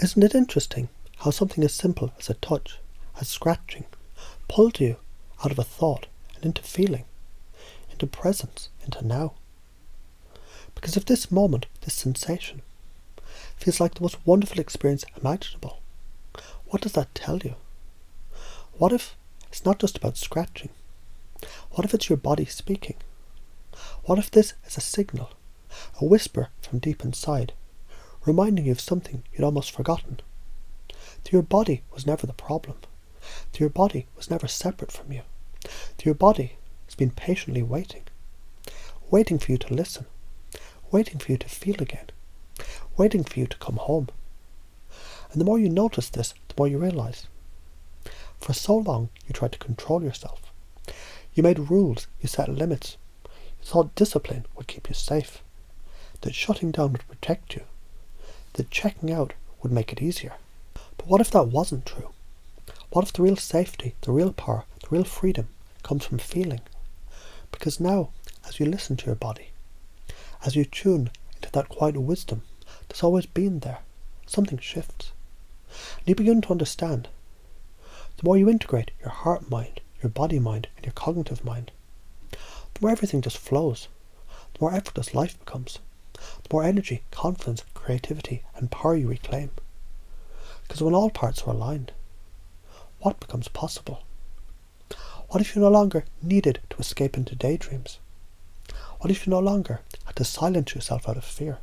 Isn't it interesting how something as simple as a touch, as scratching, pulled you out of a thought and into feeling, into presence, into now? Because if this moment, this sensation, feels like the most wonderful experience imaginable, what does that tell you? What if it's not just about scratching? What if it's your body speaking? What if this is a signal, a whisper from deep inside, reminding you of something you'd almost forgotten? That your body was never the problem. That your body was never separate from you. That your body has been patiently waiting. Waiting for you to listen. Waiting for you to feel again. Waiting for you to come home. And the more you notice this, the more you realise. For so long you tried to control yourself. You made rules, you set limits. You thought discipline would keep you safe. That shutting down would protect you. That checking out would make it easier. But what if that wasn't true? What if the real safety, the real power, the real freedom comes from feeling? Because now, as you listen to your body, as you tune into that quiet wisdom that's always been there, something shifts. And you begin to understand. The more you integrate your heart mind, your body mind, and your cognitive mind, the more everything just flows, the more effortless life becomes, the more energy, confidence, creativity, and power you reclaim. Because when all parts are aligned, what becomes possible? What if you no longer needed to escape into daydreams? What if you no longer had to silence yourself out of fear?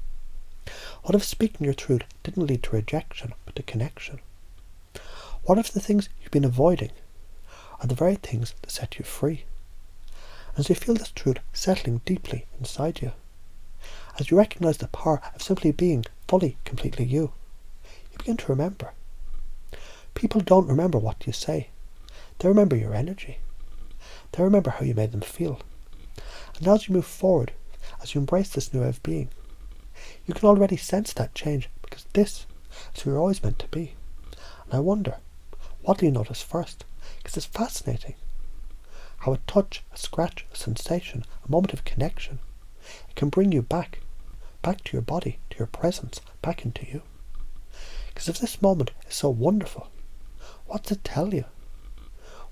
What if speaking your truth didn't lead to rejection, but to connection? What if the things you've been avoiding are the very things that set you free? As you feel this truth settling deeply inside you, as you recognise the power of simply being fully, completely you begin to remember. People don't remember what you say. They remember your energy. They remember how you made them feel. And as you move forward, as you embrace this new way of being, you can already sense that change because this is who you're always meant to be. And I wonder, what do you notice first? Because it's fascinating how a touch, a scratch, a sensation, a moment of connection, it can bring you back to your body, to your presence, back into you. Because if this moment is so wonderful, what does it tell you?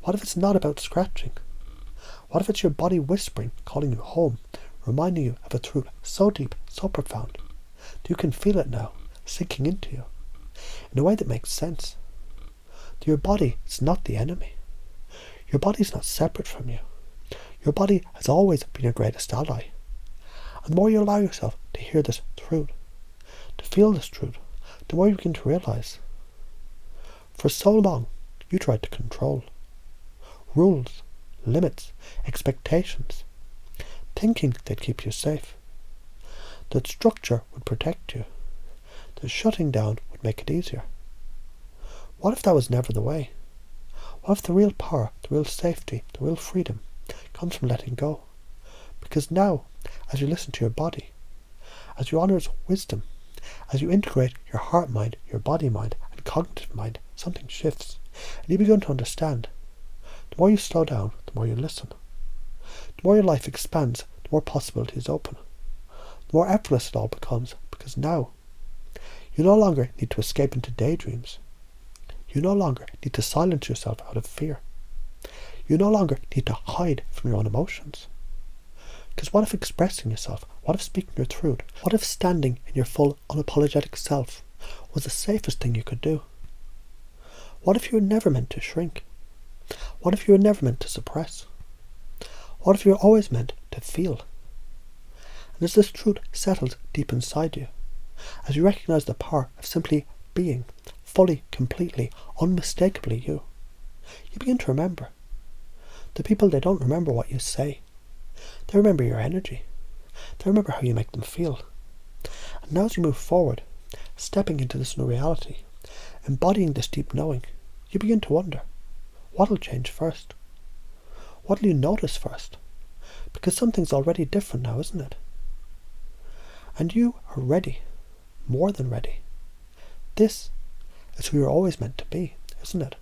What if it's not about scratching? What if it's your body whispering, calling you home, reminding you of a truth so deep, so profound, that you can feel it now, sinking into you, in a way that makes sense? That your body is not the enemy. Your body is not separate from you. Your body has always been your greatest ally. And the more you allow yourself to hear this truth, to feel this truth, the more you begin to realise. For so long, you tried to control. Rules, limits, expectations, thinking they'd keep you safe. That structure would protect you. That shutting down would make it easier. What if that was never the way? What if the real power, the real safety, the real freedom comes from letting go? Because now, as you listen to your body, as you honour its wisdom, as you integrate your heart mind, your body mind, and cognitive mind, something shifts, and you begin to understand. The more you slow down, the more you listen. The more your life expands, the more possibilities open. The more effortless it all becomes, because now you no longer need to escape into daydreams. You no longer need to silence yourself out of fear. You no longer need to hide from your own emotions. Because what if expressing yourself, what if speaking your truth, what if standing in your full unapologetic self was the safest thing you could do? What if you were never meant to shrink? What if you were never meant to suppress? What if you were always meant to feel? And as this truth settles deep inside you, as you recognise the power of simply being, fully, completely, unmistakably you begin to remember. The people, they don't remember what you say. They remember your energy. They remember how you make them feel. And now as you move forward, stepping into this new reality, embodying this deep knowing, you begin to wonder, what'll change first? What'll you notice first? Because something's already different now, isn't it? And you are ready, more than ready. This is who you're always meant to be, isn't it?